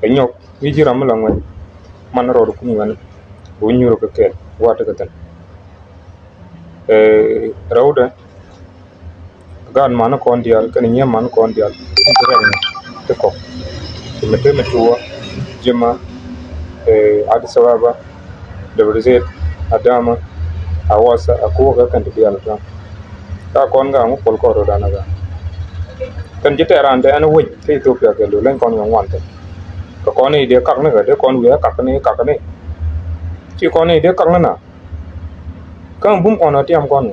Nyok wiji ram la ngwen man ro ku ngwan bu nyuro ko kel wata ka tan rawda gan man ko ndial kan nyem man ko ndial te ko te metuwa jema Addis Ababa Dabrizet Adama Awasa akuwa kan ndial tan ka kon ga mu pol ko ro dana ga kan jite ran da ana wuj te Ethiopia ke lo len kon ngwan wante ko kon ide kak ne ga de kon wi kak ne ci kon ide kak na kan bum kon atiam kon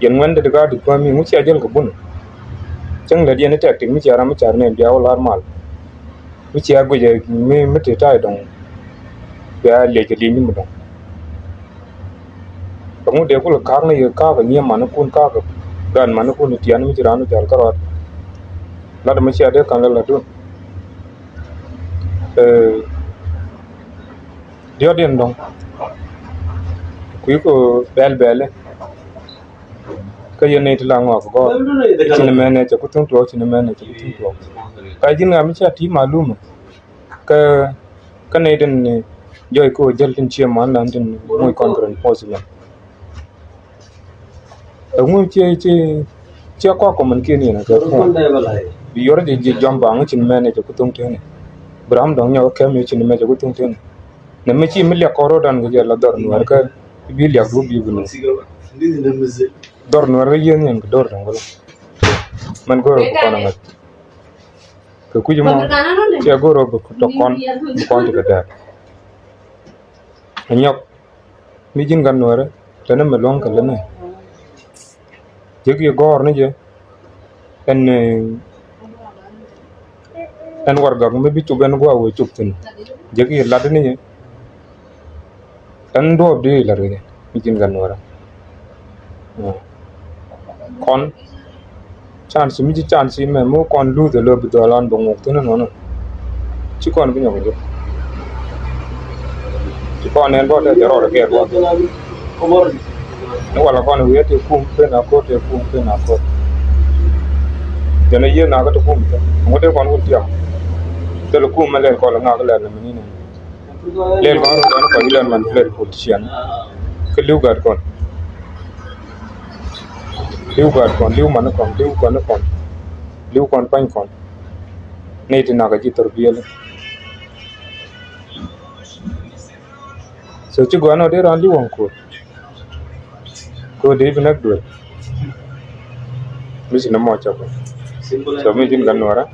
yen ngwan de ga du ko mi mu ci ajel ko bun chang la dien tek tik mi ci aram char ne biaw lar mal mi ci ago je mi mete tai dong ya le ke li ni mu dong ko mu de ko ka ne ye ka ga nyem man kun ka ga gan man kun ti an mi ci ranu jar karot la de mi ci ade kan la dun dio den dong ku ko bel ka yene tla ngwa ko chin mene cha kutung to chin mene cha kutung to ka jin ga mi cha ti malum ka ne den ne joy ko jel tin chi man lan tin moy concurrent possible mu che ko man ke ni na ka bi yor de jamba ng chin mene cha kutung te ne bram dong nyaw ka mi chin mene cha kutung te ne me chi mi le ko ro dan ga la dor Nuer ka bi le du bi bu dor Nuer yen yen dor dong wala man goro ko na mat ko ku juma ci goro ko to kon to da nyok mi jin gan Nuer tane me lon ka lene jegi gor ne je en war gag me bi tu ben go awo chuptin jegi lad ne je en do de la re mi jin gan Nuer kon chance mi chance me mo kon lu de lo bi do lan bo ngok tane no ci kon bi ñoko jop ci kon en bo te ro ke bo no wala kon wi te kum pe na ko dana ye na ga to kum te mo de kon tiam te lo kum malen ko la nga ga la ni ne le ko ro dan ko ilan man fler politician ke lu ga kon liu man kon pan kon ne ti na ga ji tor biel so ci go no de ran li won ko de bi nak do mi si na mo cha ko so mi jin gan Nuer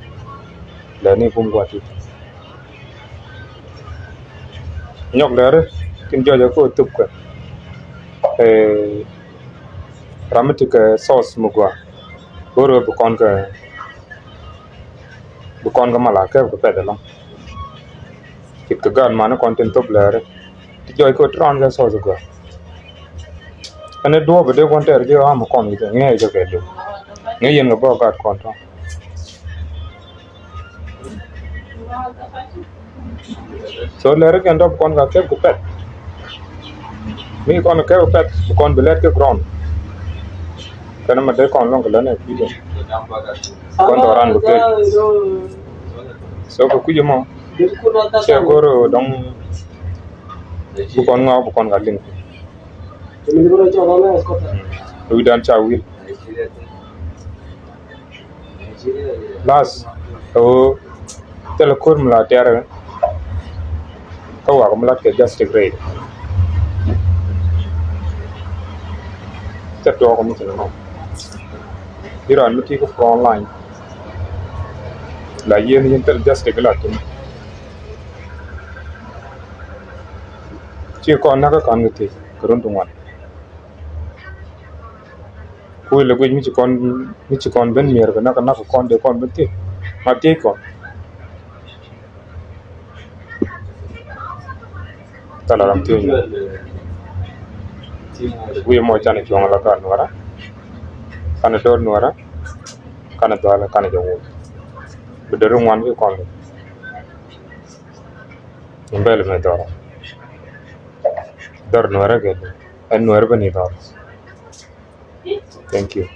la ni kum gwati nyok dare kin jojo ko tup ko ramati ka sauce mugwa boro bu kon ga mala ka ko pedalo kit ka gan man kon ten top lare ti joy ko tron ga sauce go ane do be de kon ter je am kon ni nge je ke do nge yen ga bo ga kon to so lare kan do kon ga ke ko pet mi kon ke ko pet kon belet ke ground kana ma de kon long la ne bi kon do ran ke so ko kuje mo che goro dong bu kon ga ling wi dan cha wi las o telekur mla ter ka wa ko mla ke just grade chất do không thể nào đi rồi mới có online là yên nhiên tự just cái là chưa còn nó có còn người thì còn tung ngoan cuối là mình chỉ còn bên miền và nó có con để con bên kia mà tiếc còn ta là làm thương we mo chane chong la kan wara kana dor nuara kana dala kana jawo bedero ngwan wi kon mbele me dor nuara ge en nuara bani dor thank you